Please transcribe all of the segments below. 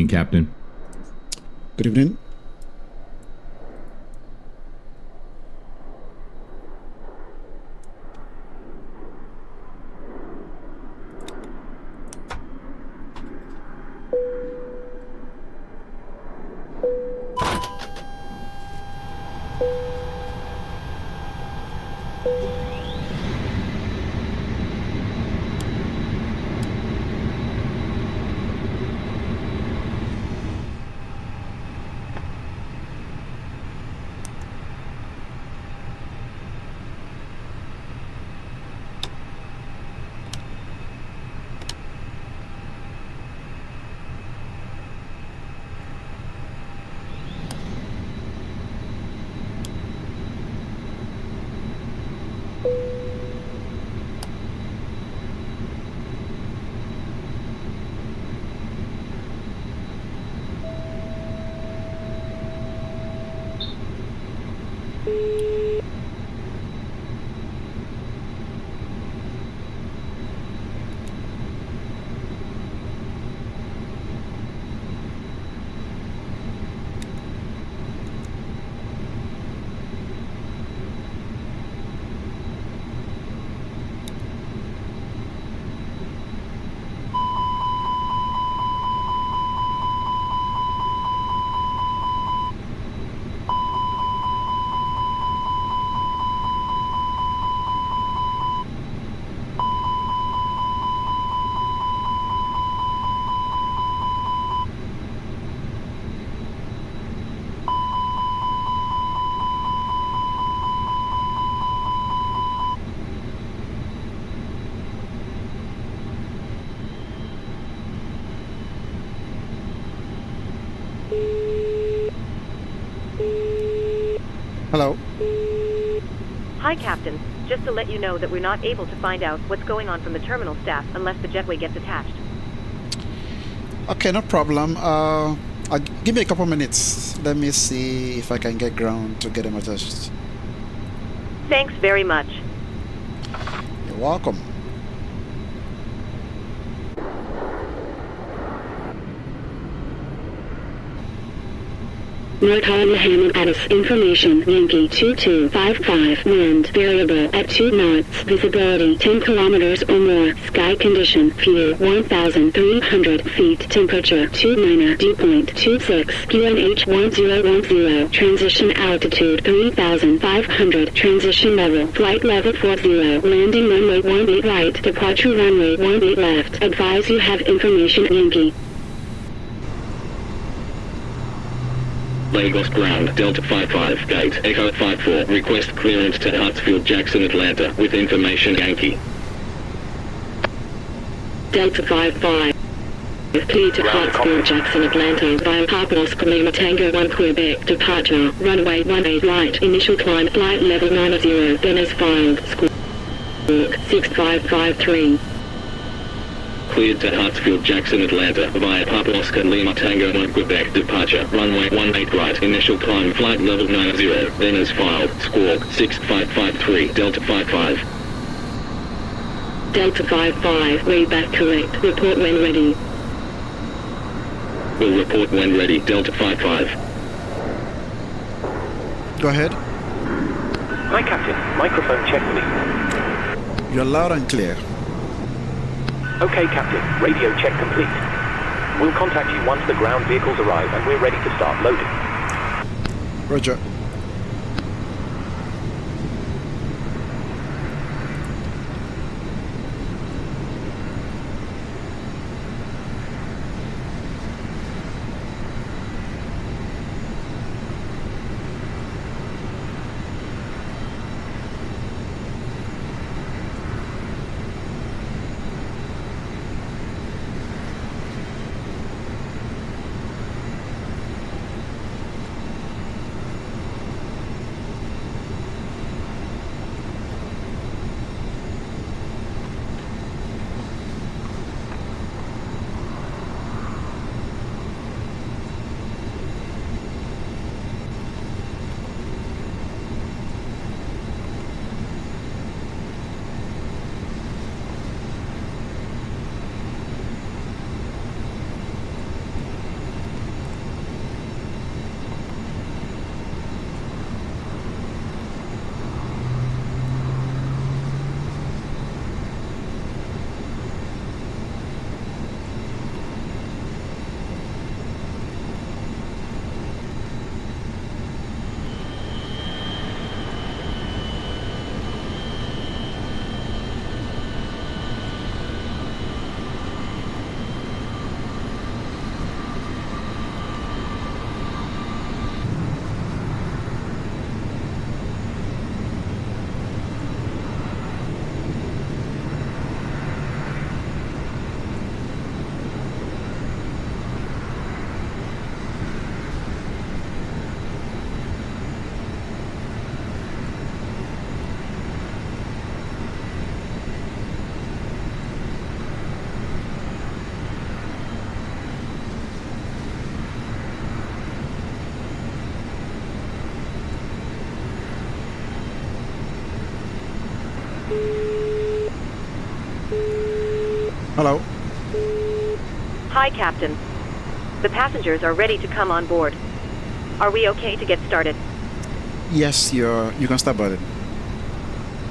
evening, Captain. Good evening. Hello. Hi, Captain. Just to let you know that we're not able to find out what's going on from the terminal staff unless the jetway gets attached. Okay, no problem. Give me a couple minutes. Let me see if I can get ground to get them attached. Thanks very much. You're welcome. Murtala Muhammed Information Yankee 2255 wind variable at 2 knots visibility 10 kilometers or more sky condition fuel 1,300 feet temperature 29 dew point 26 QNH 1010 transition altitude 3,500 transition level flight level 40 landing runway 18 right departure runway 18 left advise you have information Yankee. Lagos ground, Delta 55, gate, Echo 54, request clearance to Hartsfield-Jackson, Atlanta, with information Yankee. Delta 55. Clear to Hartsfield-Jackson, Atlanta via Papa Oscar Lima Tango 1 Quebec, departure, runway 18 right, initial climb, flight level 90, then as filed, squawk 6553. Cleared to Hartsfield-Jackson, Atlanta, via Papa Oscar Lima Tango 1 Quebec, departure, runway 18 right, initial climb, flight level 90, then as filed, squawk 6553, Delta 55. Delta 55, read back correct, report when ready. Will report when ready, Delta 55. Go ahead. Hi, Captain. Microphone check, please. You're loud and clear. Okay, Captain. Radio check complete. We'll contact you once the ground vehicles arrive and we're ready to start loading. Roger. Hello. Hi, Captain. The passengers are ready to come on board. Are we okay to get started? Yes, you can start boarding.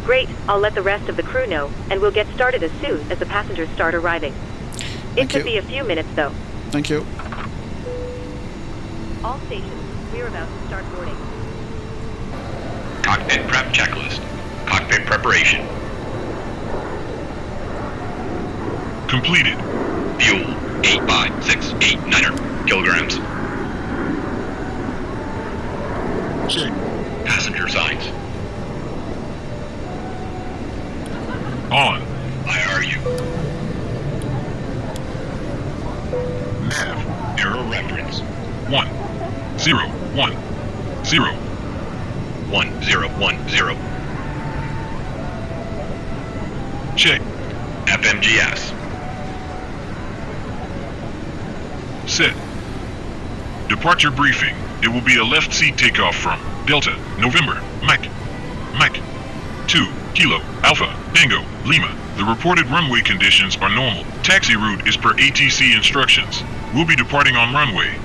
Great, I'll let the rest of the crew know, and we'll get started as soon as the passengers start arriving. It could be a few minutes, though. Thank you. All stations, we're about to start boarding. Cockpit prep checklist. Cockpit preparation. Completed. Fuel, 85689 kilograms. Check. Passenger signs. On. IRU. Nav. Error reference. 1 0 1 0. 1010. Check. FMGS. Set. Departure briefing. It will be a left seat takeoff from Delta, November, Mike 2, Kilo, Alpha, Tango, Lima. The reported runway conditions are normal. Taxi route is per ATC instructions. We'll be departing on runway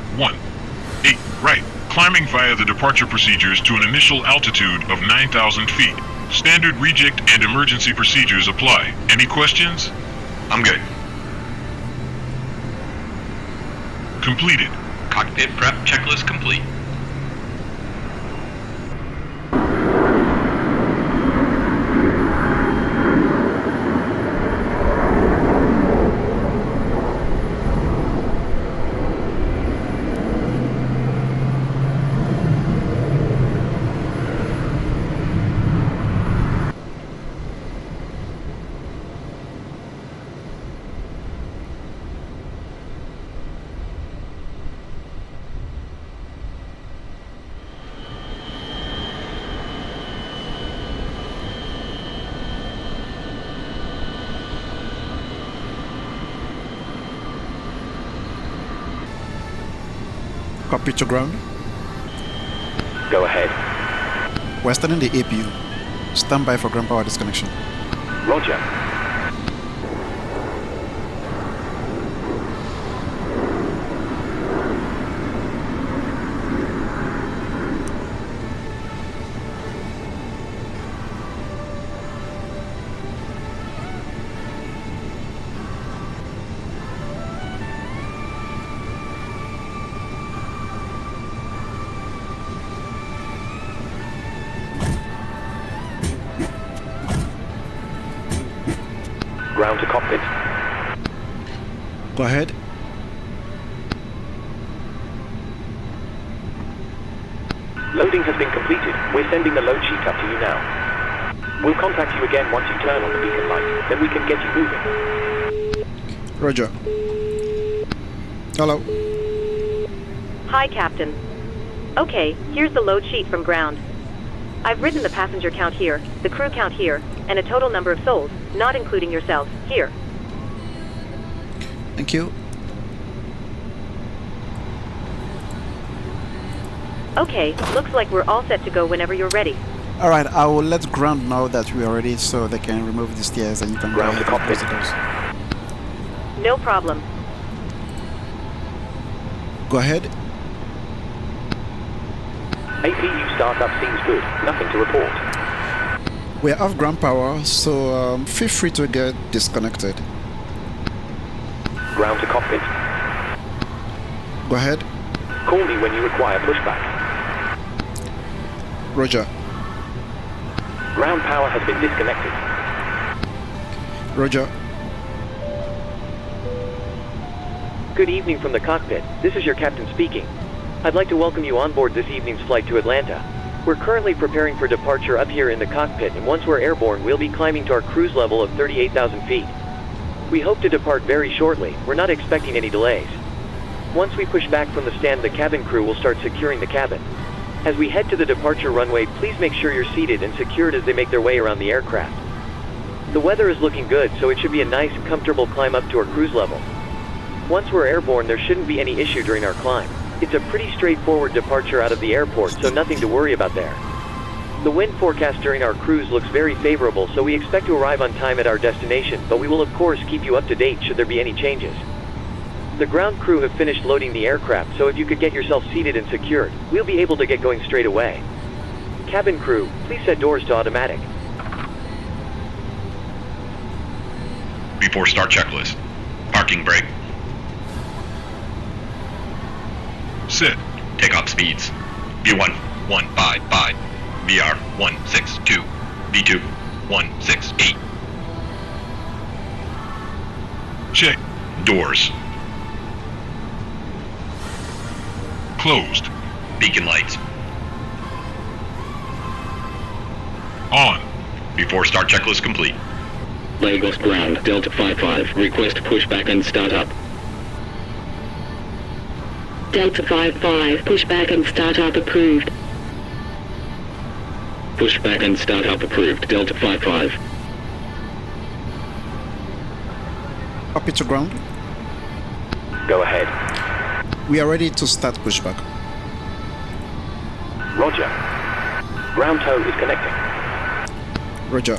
18 right, climbing via the departure procedures to an initial altitude of 9,000 feet. Standard reject and emergency procedures apply. Any questions? I'm good. Completed. Cockpit prep checklist complete. Copy to ground. Go ahead. We're starting the APU. Stand by for ground power disconnection. Roger. Ground to cockpit. Go ahead. Loading has been completed. We're sending the load sheet up to you now. We'll contact you again once you turn on the beacon light. Then we can get you moving. Roger. Hello. Hi, Captain. Okay, here's the load sheet from ground. I've written the passenger count here, the crew count here, and a total number of souls, not including yourselves, here. Thank you. Okay, looks like we're all set to go whenever you're ready. Alright, I will let ground know that we are ready so they can remove the stairs and you can Ground to cockpit. close the doors. No problem. Go ahead. APU startup seems good. Nothing to report. We're off ground power, so feel free to get disconnected. Ground to cockpit. Go ahead. Call me when you require pushback. Roger. Ground power has been disconnected. Roger. Good evening from the cockpit. This is your captain speaking. I'd like to welcome you on board this evening's flight to Atlanta. We're currently preparing for departure up here in the cockpit, and once we're airborne, we'll be climbing to our cruise level of 38,000 feet. We hope to depart very shortly. We're not expecting any delays. Once we push back from the stand, the cabin crew will start securing the cabin. As we head to the departure runway, please make sure you're seated and secured as they make their way around the aircraft. The weather is looking good, so it should be a nice, comfortable climb up to our cruise level. Once we're airborne, there shouldn't be any issue during our climb. It's a pretty straightforward departure out of the airport, so nothing to worry about there. The wind forecast during our cruise looks very favorable, so we expect to arrive on time at our destination, but we will of course keep you up to date should there be any changes. The ground crew have finished loading the aircraft, so if you could get yourself seated and secured, we'll be able to get going straight away. Cabin crew, please set doors to automatic. Before start checklist. Parking brake. Set. Takeoff speeds. V1, 155. VR, 162. V2, 168. Check. Doors. Closed. Beacon lights. On. Before start checklist complete. Lagos ground, Delta 55, request pushback and startup. Delta 55, pushback and startup approved. Pushback and startup approved, Delta 55. Copy to ground. Go ahead. We are ready to start pushback. Roger. Ground tow is connecting. Roger.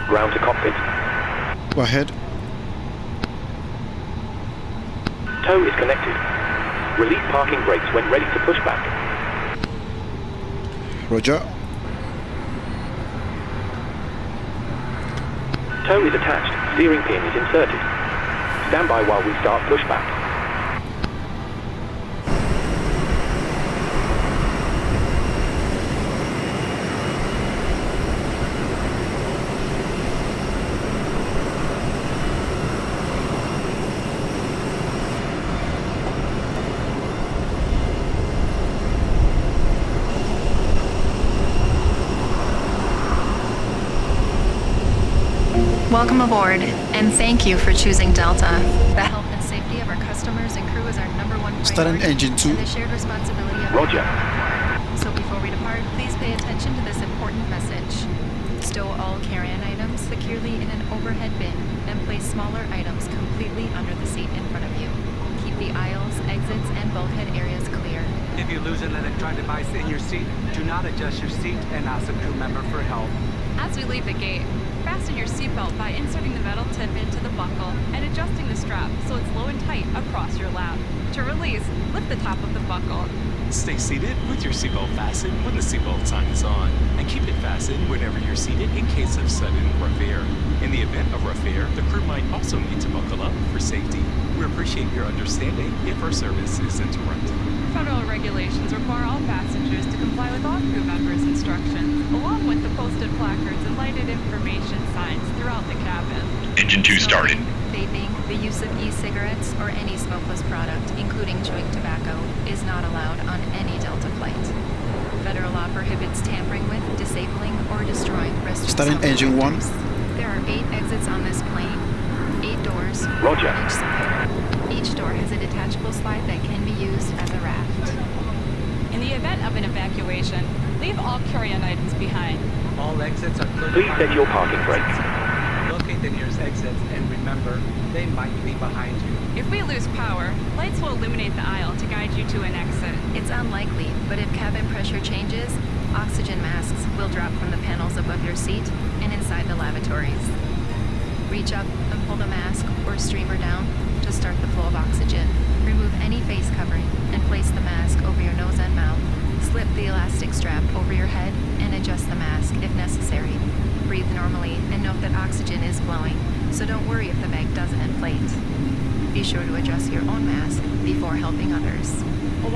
Ground to cockpit. Go ahead. Tow is connected. Release parking brakes when ready to push back. Roger. Tow is attached. Steering pin is inserted. Stand by while we start pushback. Welcome aboard, and thank you for choosing Delta. The health and safety of our customers and crew is our #1 priority. Starting engine 2. And the shared responsibility of Roger. everyone. So before we depart, please pay attention to this important message. Stow all carry-on items securely in an overhead bin and place smaller items completely under the seat in front of you. Keep the aisles, exits, and bulkhead areas clear. If you lose an electronic device in your seat, do not adjust your seat and ask a crew member for help. As we leave the gate, fasten your seatbelt by inserting the metal tip into the buckle and adjusting the strap so it's low and tight across your lap. To release, lift the top of the buckle. Stay seated with your seatbelt fastened when the seatbelt sign is on, and keep it fastened whenever you're seated in case of sudden rough air. In the event of rough air, the crew might also need to buckle up for safety. We appreciate your understanding if our service is interrupted. Federal regulations require all passengers to comply with all crew members' instructions, along with the posted placards and lighted information signs throughout the cabin. Engine 2 started. Vaping, the use of e-cigarettes, or any smokeless product, including chewing tobacco, is not allowed on any Delta flight. Federal law prohibits tampering with, disabling, or destroying restroom Starting engine 1. There are 8 exits on this plane, 8 doors Roger. on each side. Each door has a detachable slide that can be used as a raft. In the event of an evacuation, leave all carry-on items behind. All exits are clear. Please set your parking brakes. Locate the nearest exits and remember, they might be behind you. If we lose power, lights will illuminate the aisle to guide you to an exit. It's unlikely, but if cabin pressure changes, oxygen masks will drop from the panels above your seat and inside the lavatories. Reach up and pull the mask or streamer down to start the flow of oxygen. Remove any face covering and place the mask over your nose and mouth. Slip the elastic strap over your head and adjust the mask if necessary. Breathe normally and note that oxygen is flowing, so don't worry if the bag doesn't inflate. Be sure to adjust your own mask before helping others.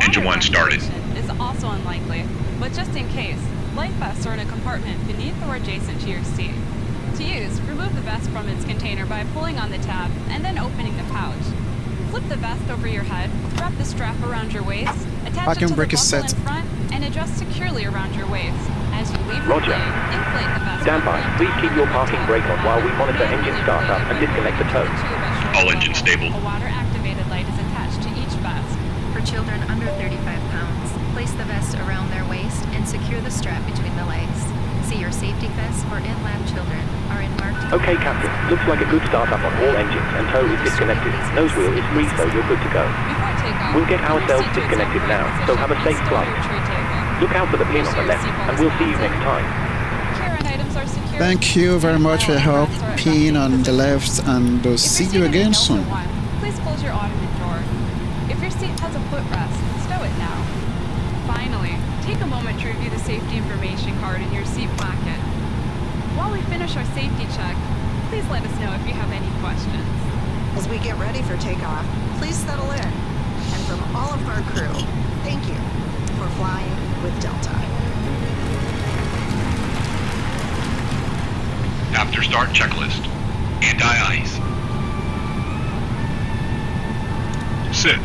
Engine 1 started. Is also unlikely, but just in case, life vests are in a compartment beneath or adjacent to your seat. To use, remove the vest from its container by pulling on the tab and then opening the pouch. Flip the vest over your head, wrap the strap around your waist, attach Parking it to the brake is buckle set. in front, and adjust securely around your waist. As you leave the Roger. plane, inflate the vest. Stand by. Please keep your parking brake on while we monitor engine startup and disconnect the tow. All engines stable. A water-activated light is attached to each vest. For children under 35 pounds, place the vest around their waist and secure the strap between the legs. See your safety vests for in-lab children are in marked... Okay, Captain. Looks like a good startup on all engines and tow is disconnected. Nose wheel is free, so you're good to go. Before takeoff, We'll get ourselves disconnected now, so have a safe flight. Look out for the pin on the left, and we'll see you next time. Carry-on items are secure. Thank you very much for your help. Pin on the left, and we'll see you again soon. Please close your ottoman drawer. If your seat has a footrest, stow it now. Finally, take a moment to review the safety information card in your seat pocket. While we finish our safety check, please let us know if you have any questions. As we get ready for takeoff, please settle in. And from all of our crew, thank you for flying with Delta. After start checklist. Anti-ice. Set.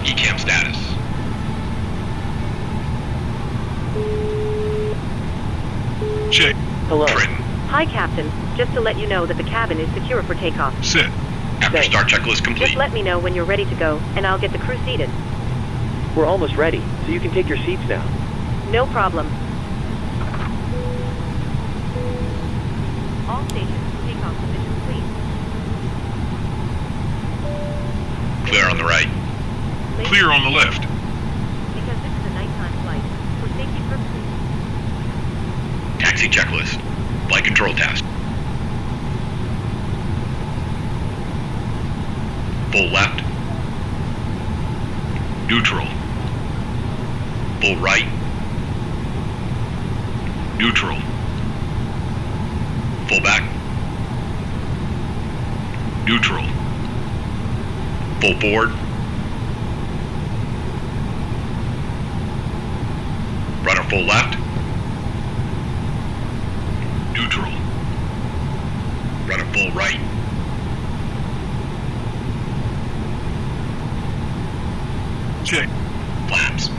ECAM status. Check. Hello. Trim. Hi, Captain. Just to let you know that the cabin is secure for takeoff. Set. After Thanks. start checklist complete. Just let me know when you're ready to go, and I'll get the crew seated. We're almost ready, so you can take your seats now. No problem. All stations, takeoff position, please. Clear on the right. Clear on the left. Because this is a nighttime flight, for safety purposes. Taxi checklist. Flight control task. Full left. Neutral. Full right. Neutral. Full back. Neutral. Full forward. Rudder full left. Neutral. Rudder full right. Check. Flaps.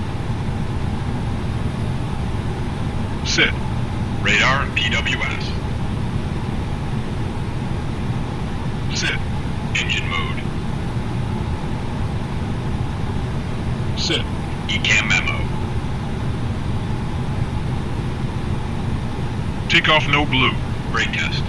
Set. Radar PWS. Set. Engine mode. Set. ECAM memo. Takeoff no blue. Brake test.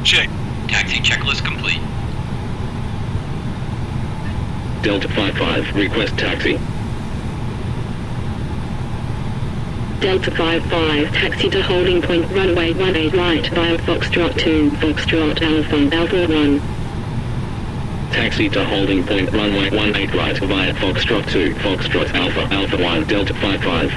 Check. Taxi checklist complete. Delta 55, request taxi. Delta 55, taxi to holding point runway 18 right via Foxtrot 2, Foxtrot Alpha, Alpha 1. Taxi to holding point runway 18 right via Foxtrot 2, Foxtrot Alpha, Alpha 1, Delta 55.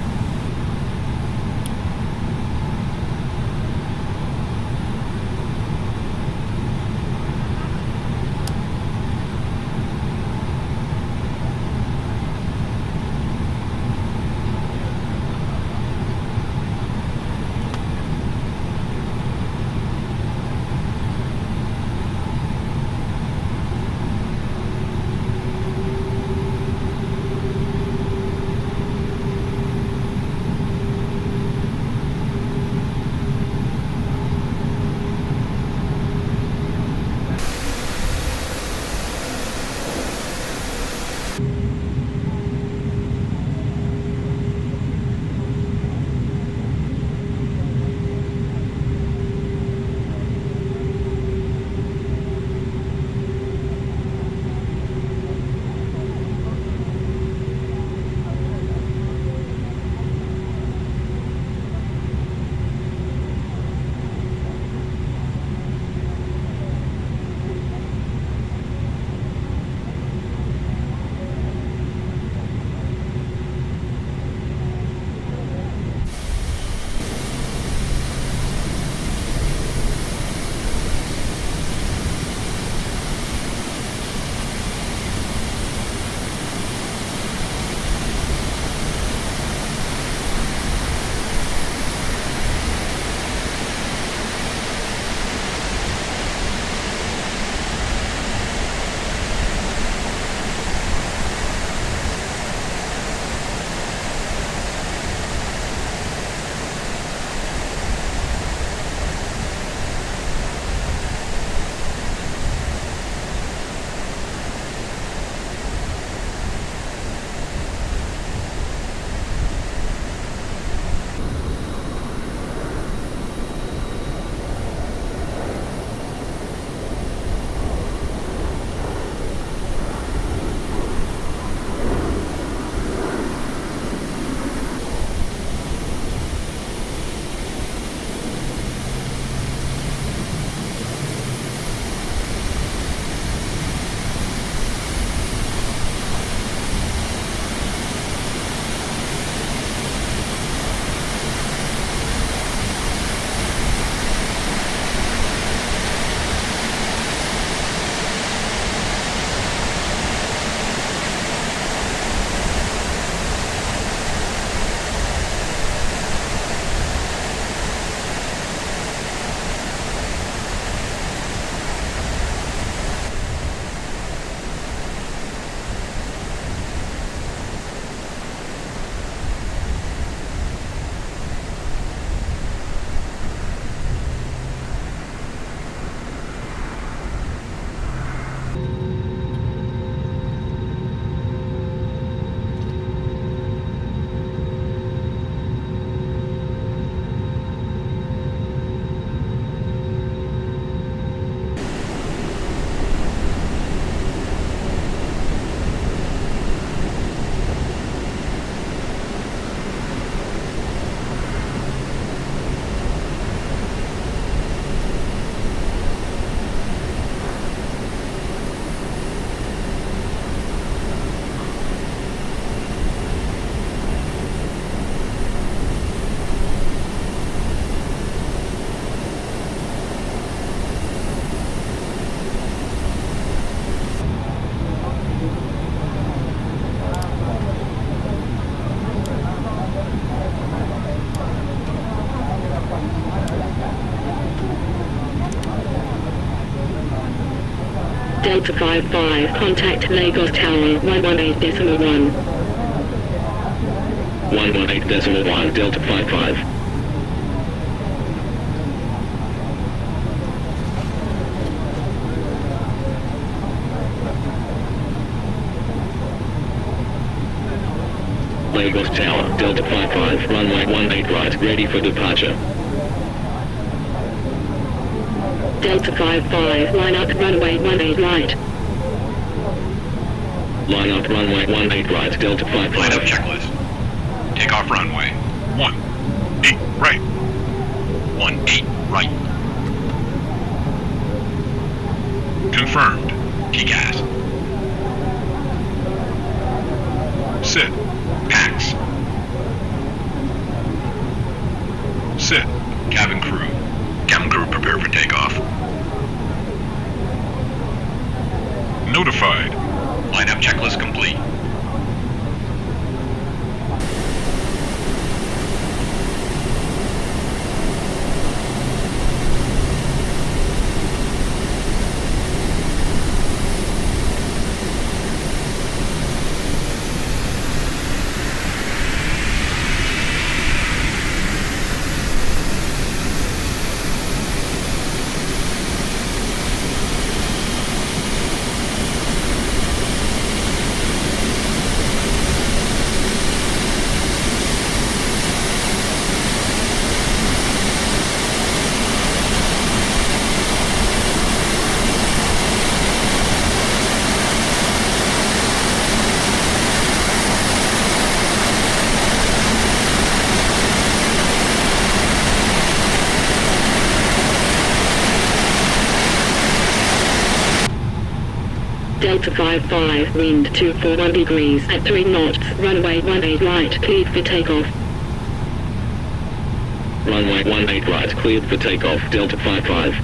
Delta 55, contact Lagos Tower 118.1. 118.1 Delta 55. Lagos Tower, Delta 55, runway 18 right, ready for departure. Delta 55, line up runway 18 right. Line up runway 18 right, Delta 55. Line up checklist. Take off runway. 18 right. 18 right. Confirmed. TCAS. Set. PAX. Set. Cabin crew. Cabin crew prepare for takeoff. Notified. Line up checklist complete. Delta 55, wind 241 degrees at 3 knots, runway 18 right, cleared for takeoff. Runway 18 right, cleared for takeoff, Delta 55.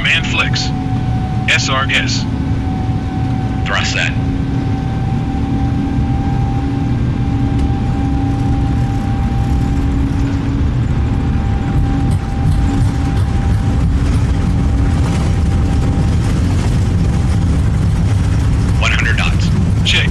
Manflex. SRS. Thrust set. Check.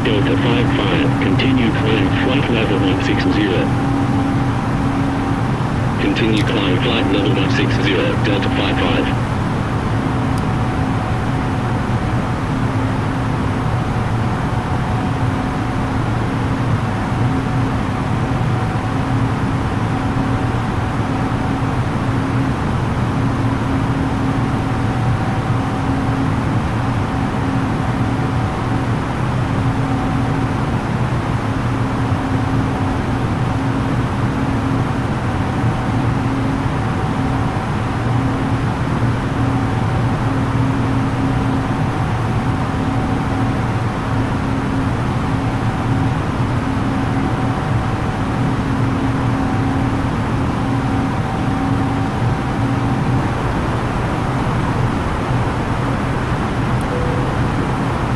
Delta 55, continue climb flight level 160. Continue climb flight level 160, Delta 55.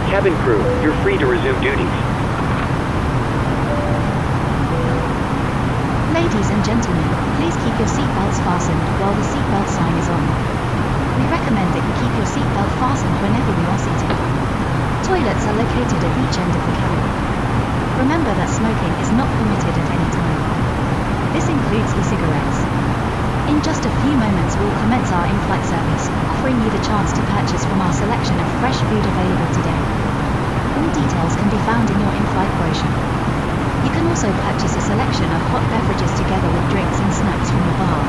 Cabin crew, you're free to resume duties. Ladies and gentlemen, please keep your seatbelts fastened while the seatbelt sign is on. We recommend that you keep your seatbelt fastened whenever you are seated. Toilets are located at each end of the cabin. Remember that smoking is not permitted at any time. This includes e-cigarettes. In just a few moments we'll commence our in-flight service, offering you the chance to purchase from our selection of fresh food available today. All details can be found in your in-flight brochure. You can also purchase a selection of hot beverages together with drinks and snacks from the bar.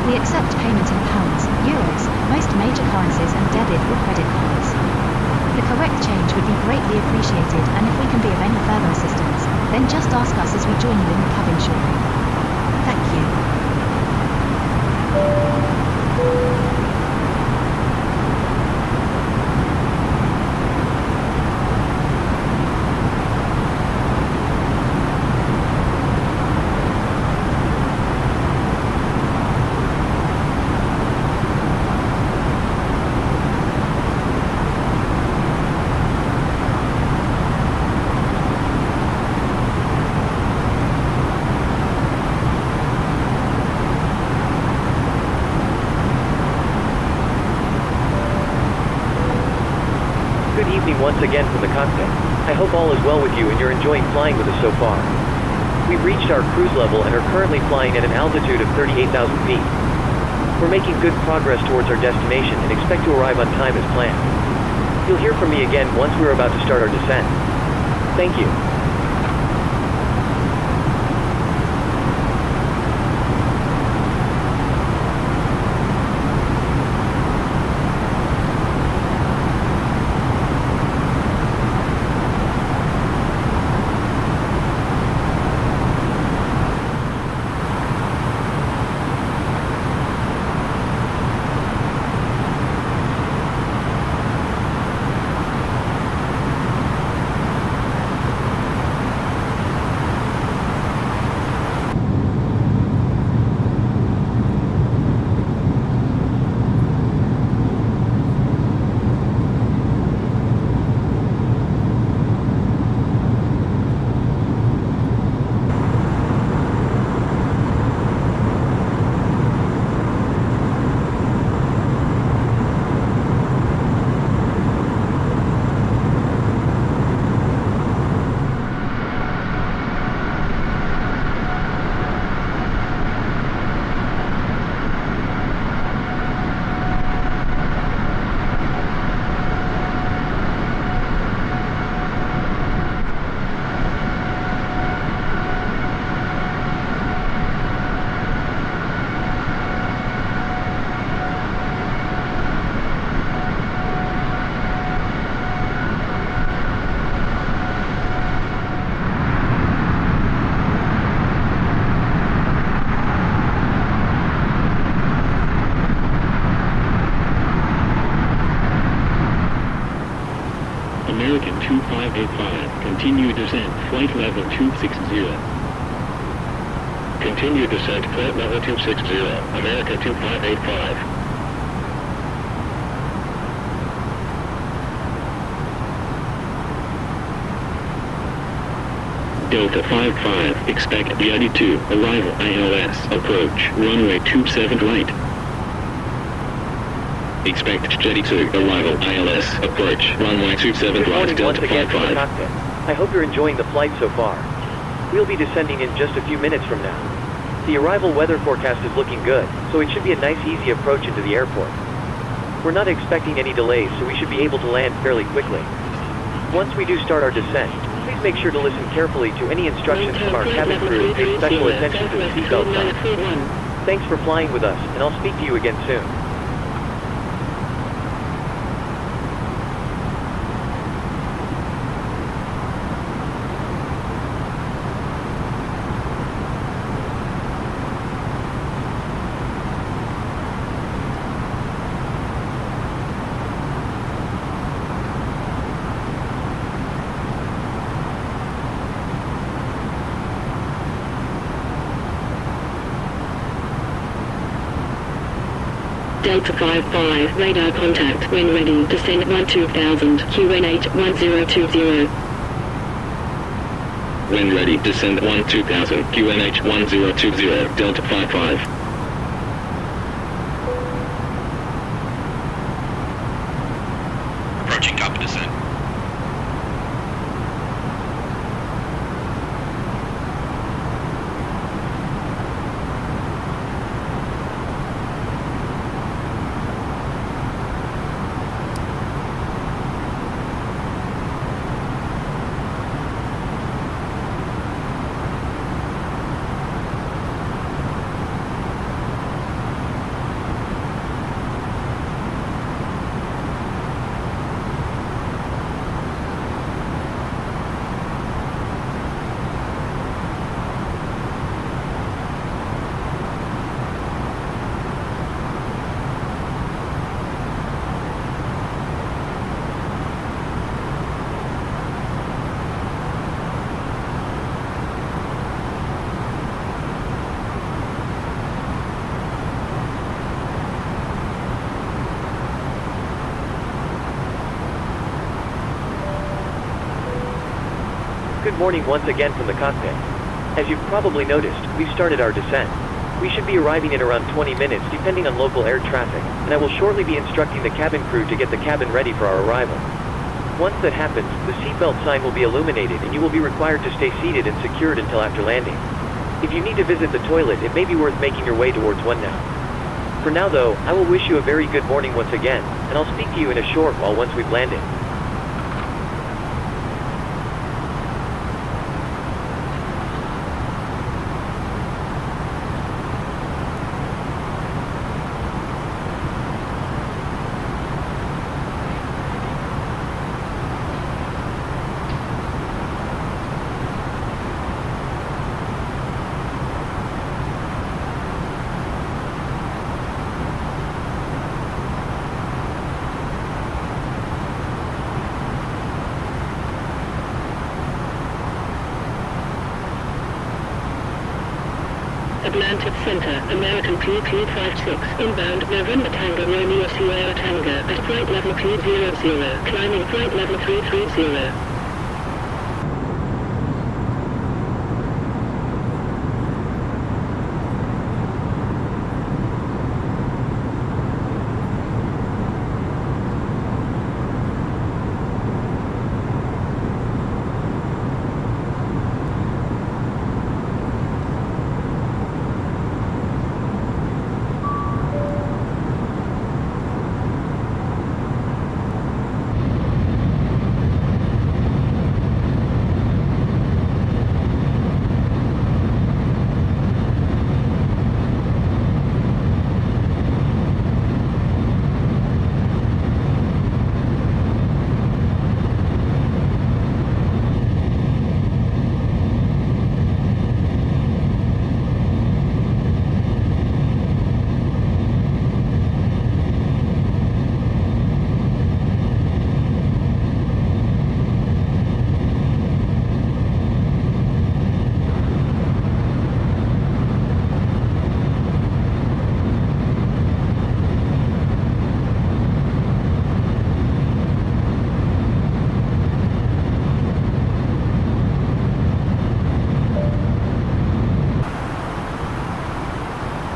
We accept payment in pounds, euros, most major currencies and debit or credit cards. The correct change would be greatly appreciated, and if we can be of any further assistance, then just ask us as we join you in the cabin shortly. Thank you. Once again from the cockpit. I hope all is well with you and you're enjoying flying with us so far. We've reached our cruise level and are currently flying at an altitude of 38,000 feet. We're making good progress towards our destination and expect to arrive on time as planned. You'll hear from me again once we're about to start our descent. Thank you. American 2585, continue descent, flight level 260. Continue descent, flight level 260, American 2585. Delta 55, expect Jetty 2, arrival ILS, approach, runway 27 right. Expect Jetty 2, arrival ILS, approach, runway 27 right, Delta 55. I hope you're enjoying the flight so far. We'll be descending in just a few minutes from now. The arrival weather forecast is looking good, so it should be a nice easy approach into the airport. We're not expecting any delays, so we should be able to land fairly quickly. Once we do start our descent, please make sure to listen carefully to any instructions from our cabin crew and pay special attention to the seatbelt sign. Thanks for flying with us, and I'll speak to you again soon. Delta 55, radar contact when ready, descend 12000, QNH 1020. When ready, descend 12000, QNH 1020, Delta 55. Approaching top of descent. Good morning once again from the cockpit. As you've probably noticed, we've started our descent. We should be arriving in around 20 minutes depending on local air traffic, and I will shortly be instructing the cabin crew to get the cabin ready for our arrival. Once that happens, the seatbelt sign will be illuminated and you will be required to stay seated and secured until after landing. If you need to visit the toilet, it may be worth making your way towards one now. For now though, I will wish you a very good morning once again, and I'll speak to you in a short while once we've landed. Atlantic Center, American PP56, inbound November Tango Romeo Sierra Tango at flight level 300, climbing flight level 330.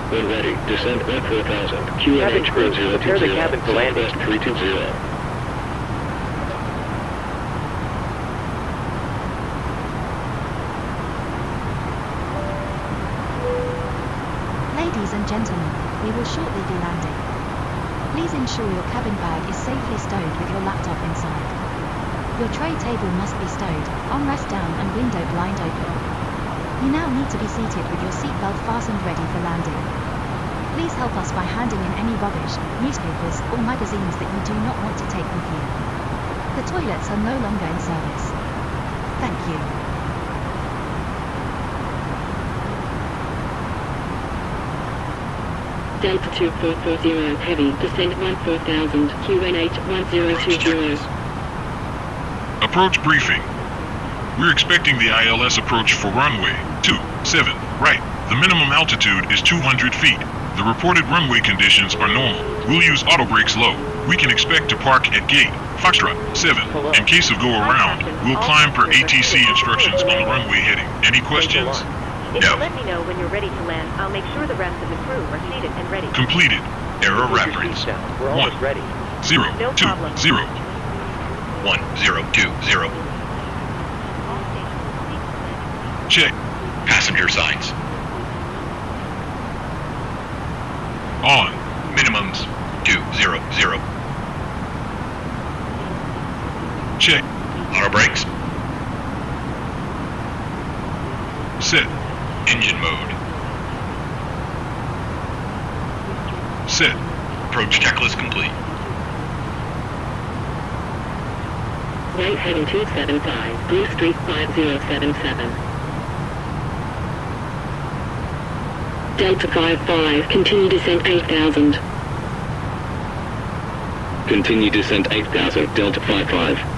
When ready, descend 4000, Cabin QNH crew, prepare the cabin for landing. Southwest 320. gentlemen, we will shortly be landing. Please ensure your cabin bag is safely stowed with your laptop inside. Your tray table must be stowed, armrest down and window blind open. You now need to be seated with your seatbelt fastened ready for landing. Please help us by handing in any rubbish, newspapers, or magazines that you do not want to take with you. The toilets are no longer in service. Thank you. Delta 2440 Heavy, descent 14,000, QNH 1020. Approach briefing. We're expecting the ILS approach for runway 27 right. The minimum altitude is 200 feet. The reported runway conditions are normal. We'll use auto brakes low. We can expect to park at gate Foxtrot 7. In case of go around, we'll climb per ATC instructions on the runway heading. Any questions? If you let me know when you're ready to land, I'll make sure the rest of the crew are seated and ready. Completed. Error reference. We're almost ready. 0 No 2 problem. 0. 1020. Check. Passenger signs. On. Minimums 200. Check. Auto brakes. Set. Engine mode. Set. Approach checklist complete. Right heading 275, Blue Street 5077. Delta 55, continue descent 8,000. Continue descent 8,000, Delta 55.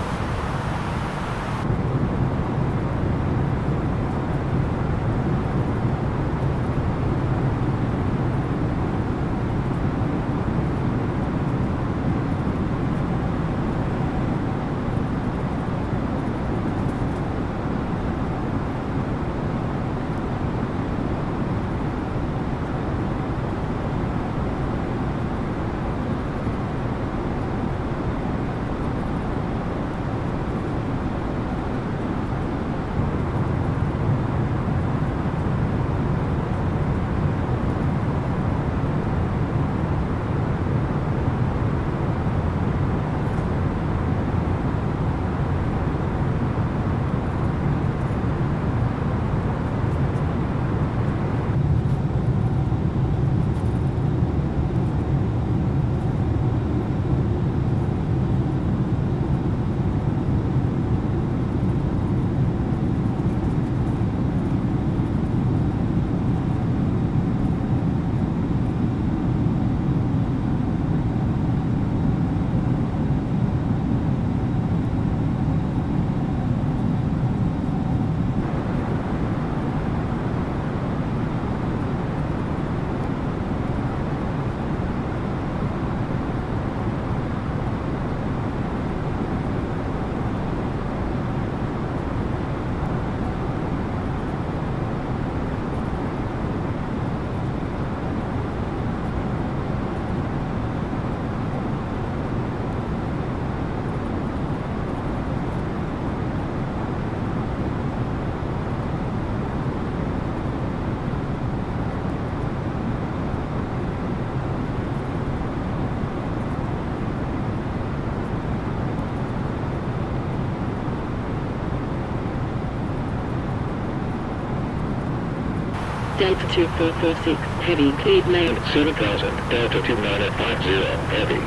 Delta 2446, heavy, cleared land. 7,000, Delta 2950, heavy.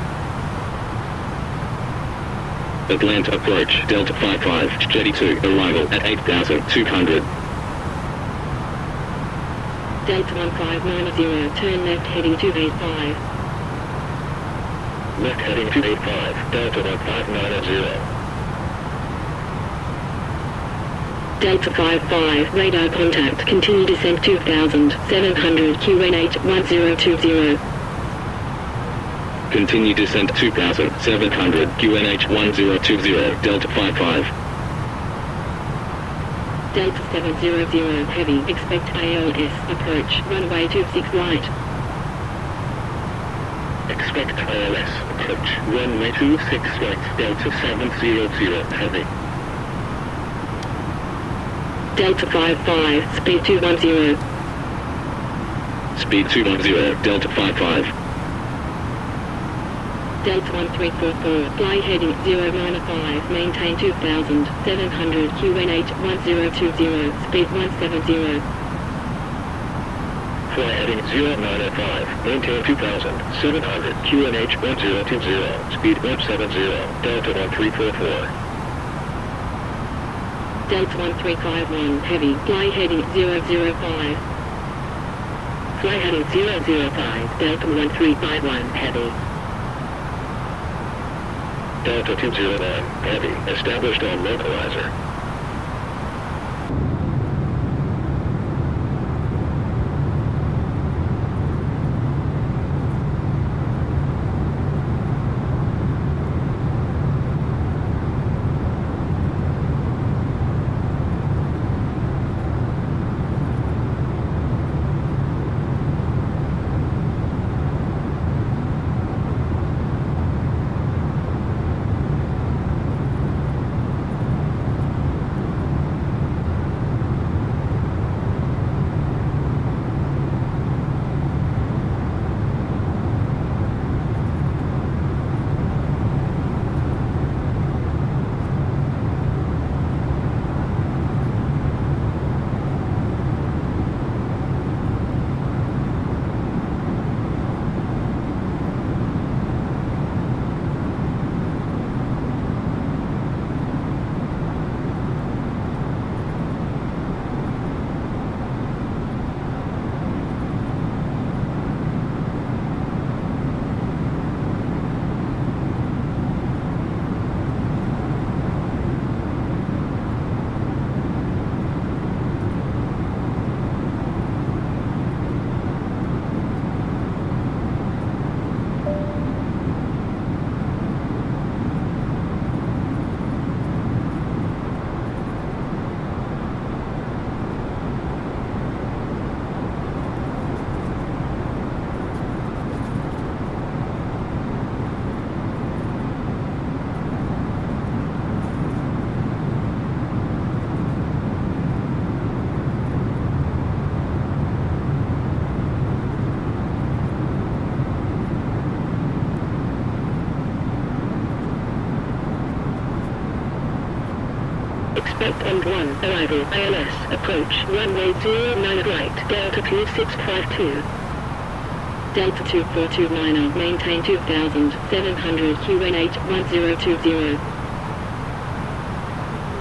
Atlanta approach, Delta 55, Jetty 2, arrival at 8,200. Delta 1590, turn left heading 285. Left heading 285, Delta 1590. Delta 55, radar contact, continue descent 2,700, QNH 1020. Continue descent 2,700, QNH 1020, Delta 55. Delta 700, heavy, expect ALS, approach, runway 26 right. Expect ALS, approach, runway 26 right, Delta 700, heavy. Delta 55, speed 210. speed 210, Delta 55. Delta 1344, fly heading 095, maintain 2700, QNH 1020, speed 170. Fly heading 095, maintain 2700, QNH 1020, speed 170, Delta 1344. Delta 1351, heavy, fly heading 005. Fly heading 005, Delta 1351, heavy. Delta 209, heavy, established on localizer. Expect on 1, arrival, ILS, approach, runway 09 right, Delta 2652. Delta 2429, maintain 2700, QNH 1020.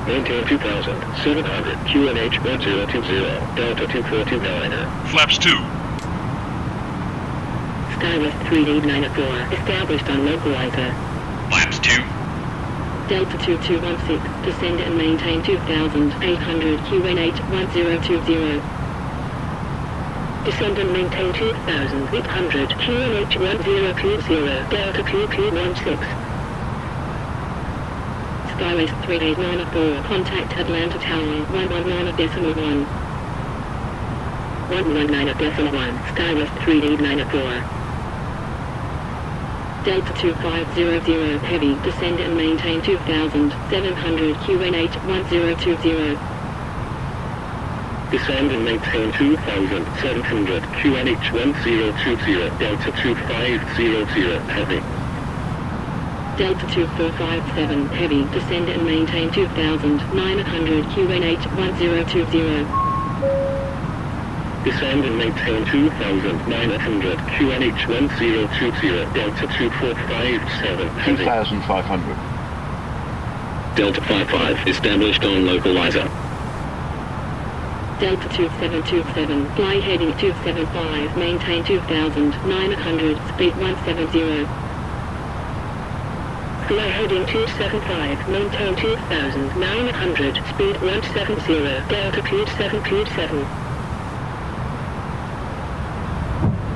Maintain 2700, QNH 1020, Delta 2429. Flaps 2. Skywest 3D904, established on localizer. Flaps 2. Delta 2216, descend and maintain 2800, QNH 1020. Descend and maintain 2800, QNH 1020, Delta QQ16. Skywest 3D904, contact Atlanta Tower 119.1. 119.1, Skywest 3D904. Delta 2500, heavy, descend and maintain 2700, QNH 1020. Descend and maintain 2700, QNH 1020, Delta 2500, heavy. Delta 2457, heavy, descend and maintain 2900, QNH 1020. Descend and maintain 2900, QNH 1020, Delta 2457, heavy. 2500. Delta 55, established on localizer. Delta 2727, fly heading 275, maintain 2900, speed 170. Fly heading 275, maintain 2900, speed 170, Delta Q7.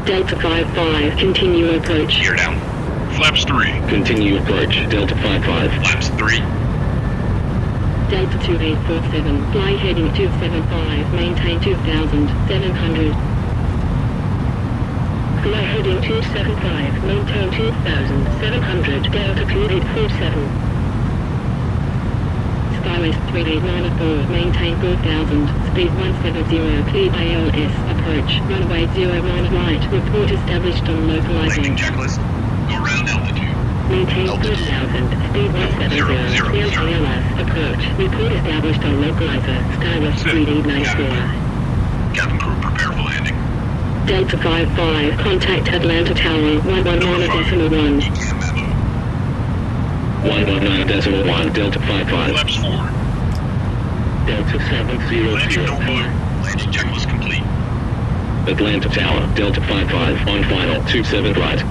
Delta 55, continue approach. Gear down. Flaps 3. Continue approach, Delta 55. Flaps 3. Delta 2847, fly heading 275, maintain 2700. Fly heading 275, maintain 2700, Delta Q847. Airways 330-900, maintain 4000, speed 170, cleared ALS, approach, runway 01 right, report established on localizer. Landing checklist. Go round altitude. Maintain 4000, speed 170, cleared ALS, approach, report established on localizer, Skywest 3D94. Cabin crew, prepare for landing. Delta 55, contact Atlanta Tower 119.1. 119.1, Delta 55. Flaps 4. Delta 700. Landing no blue. Landing checklist complete. Atlanta Tower, Delta 55, on final, 27 right.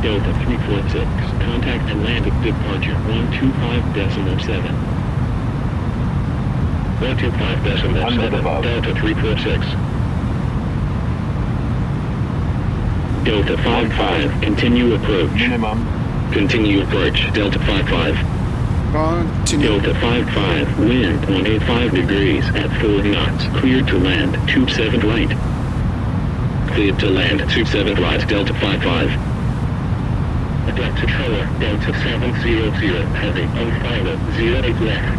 Delta 346, contact Atlantic departure 125.7. 125.7, Delta 346. Delta 55, continue approach. Minimum. Continue approach, Delta 55. Continue. Delta 55, wind 185 degrees at 4 knots, cleared to land, 27 right. Cleared to land, 27 right, Delta 55. Delta Tower, Delta 700, heavy, on final, 08 left.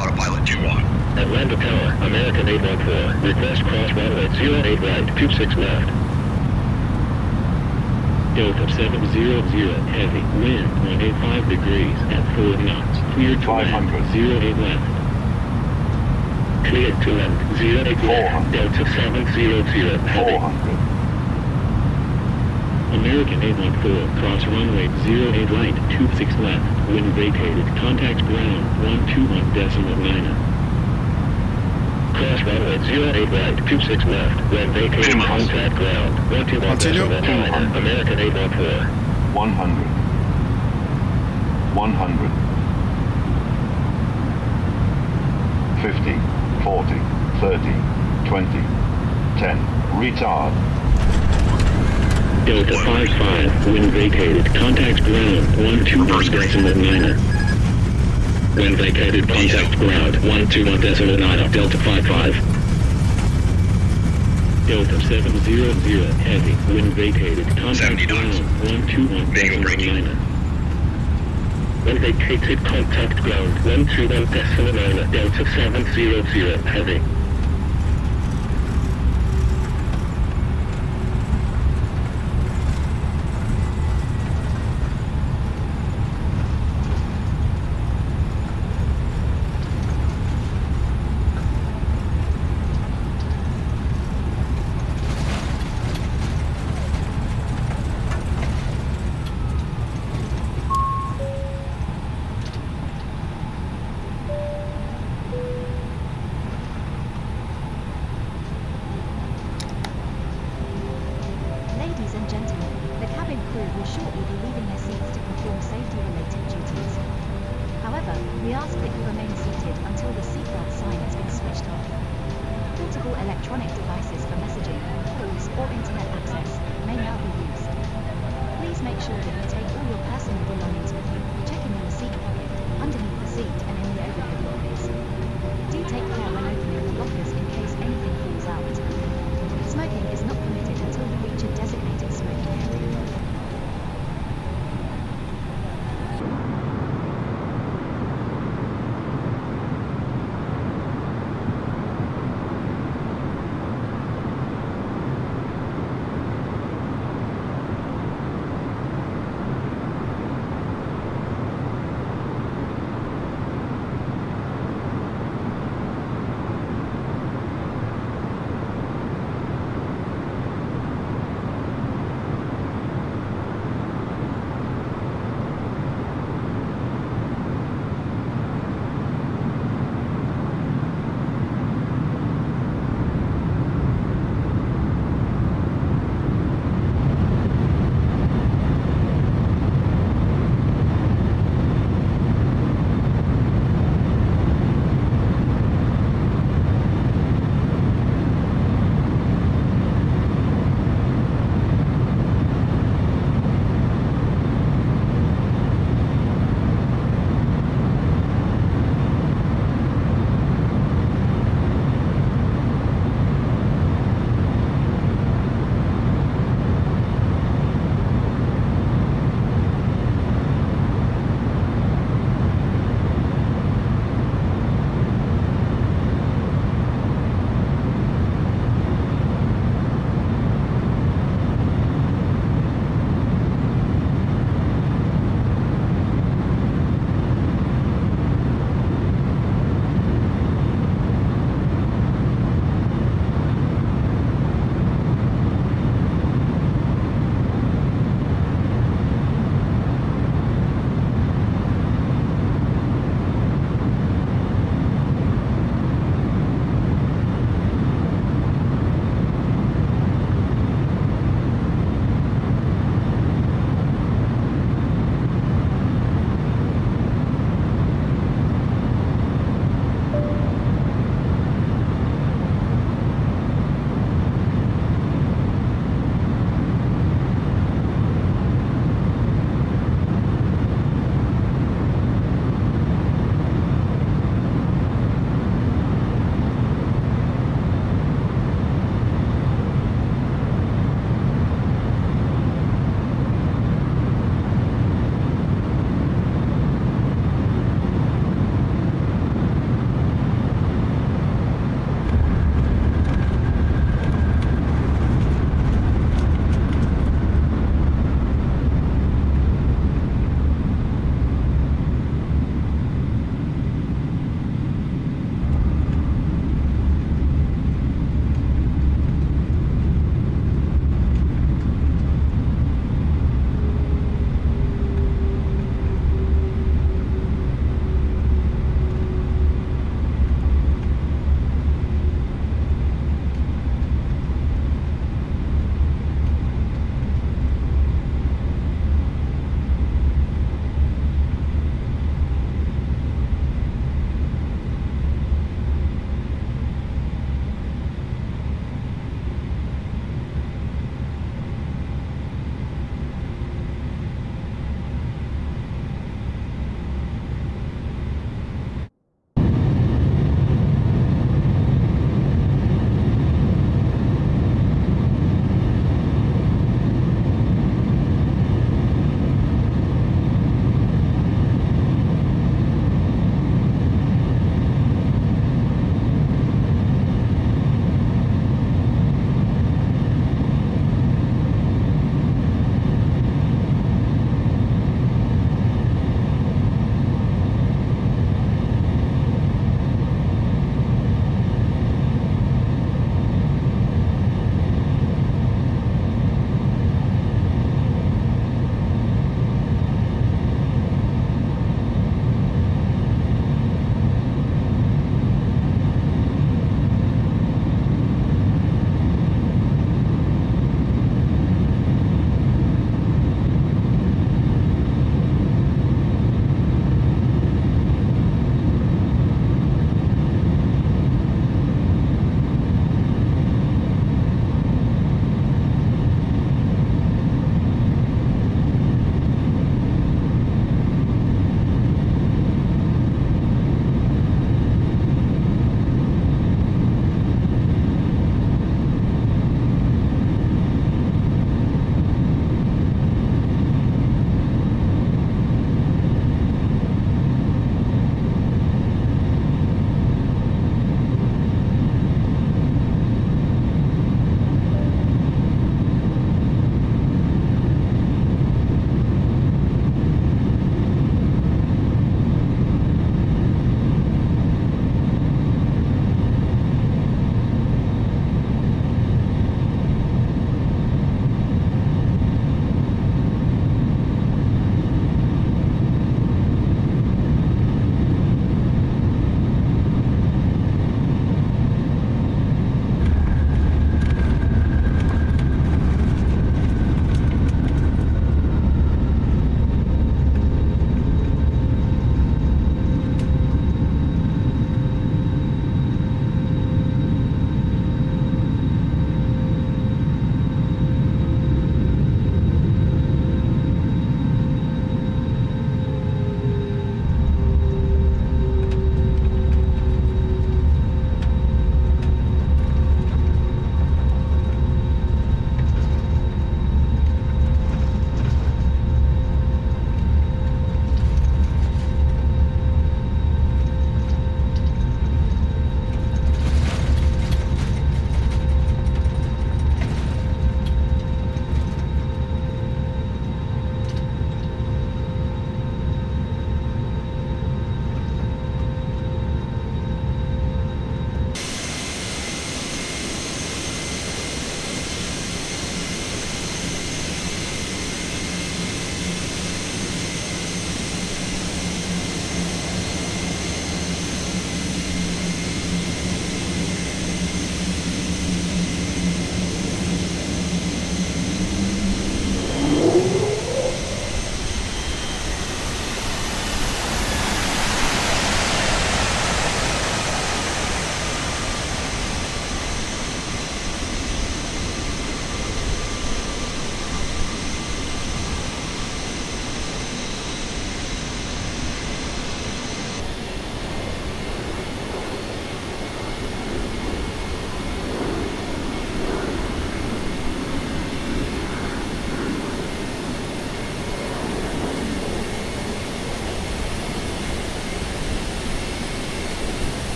Autopilot 2-1. Atlanta Tower, American 814, request cross runway 08 right, 26 left. Delta 700, heavy, wind 185 degrees at 4 knots, cleared to land, 08 left. Cleared to land, 08 left, Delta 700, heavy. 400. American 814, cross runway 08 right, 26 left, wind vacated, contact ground 121.9. Cross runway 08 right, 26 left, wind vacated, contact ground 121.9, American 814. 100. 100. 50, 40, 30, 20, 10. Retard. Delta 55, wind vacated, contact ground 121.9. Wind vacated, contact ground 121.9, Delta 55. Delta 700, heavy, wind vacated, contact ground 121.9. Wind vacated, contact ground 121.9, Delta 700, heavy. Ladies and gentlemen, the cabin crew will shortly be leaving their seats to perform safety-related duties. However, we ask that you remain seated until the seatbelt sign has been switched off. Portable electronic devices for messaging, calls, or internet access may now be used. Please make sure that you take all your personal belongings with you, checking in the seat pocket, underneath the seat, and in the overhead lockers. Do take care when opening the lockers in case anything falls out. Smoking is not permitted until you reach a designated smoking area.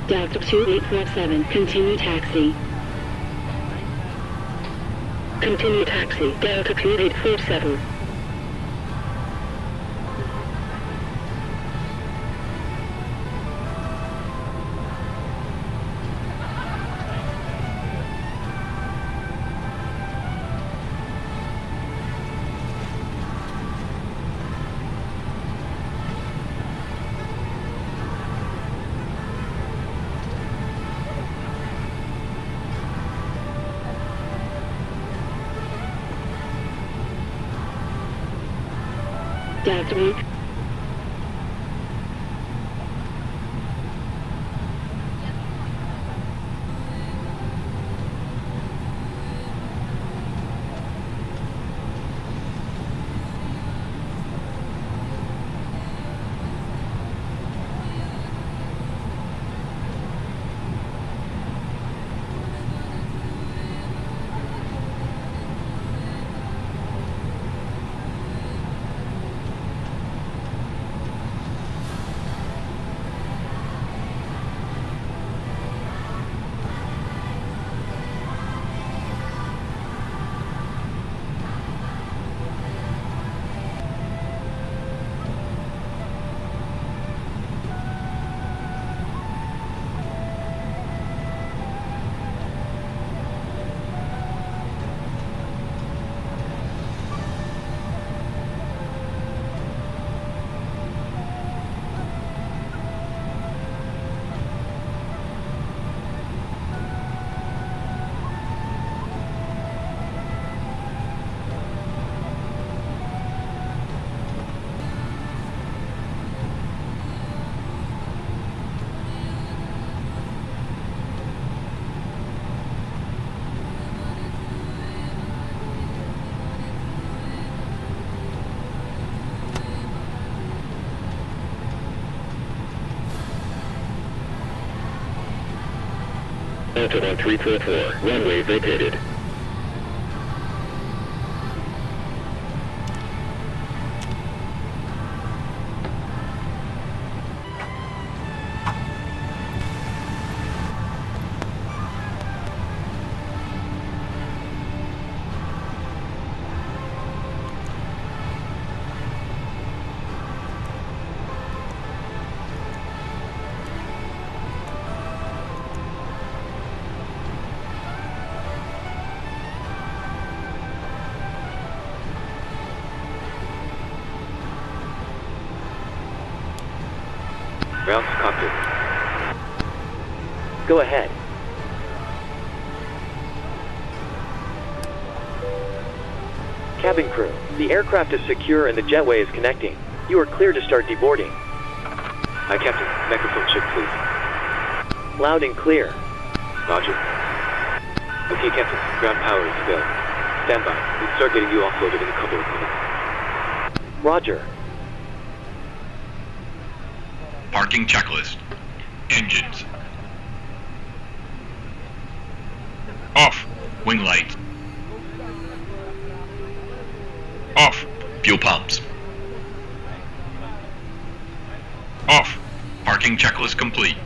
Delta 2847, continue taxi. Continue taxi, Delta 2847. Delta 1. Delta 1344, runway vacated. Ground to cockpit. Go ahead. Cabin crew, the aircraft is secure and the jetway is connecting. You are clear to start deboarding. Hi, Captain. Microphone check, please. Loud and clear. Roger. Okay, Captain. Ground power is go. Stand by. We'll start getting you offloaded in a couple of minutes. Roger. Parking checklist. Engines. Off. Wing lights. Off. Fuel pumps. Off. Parking checklist complete.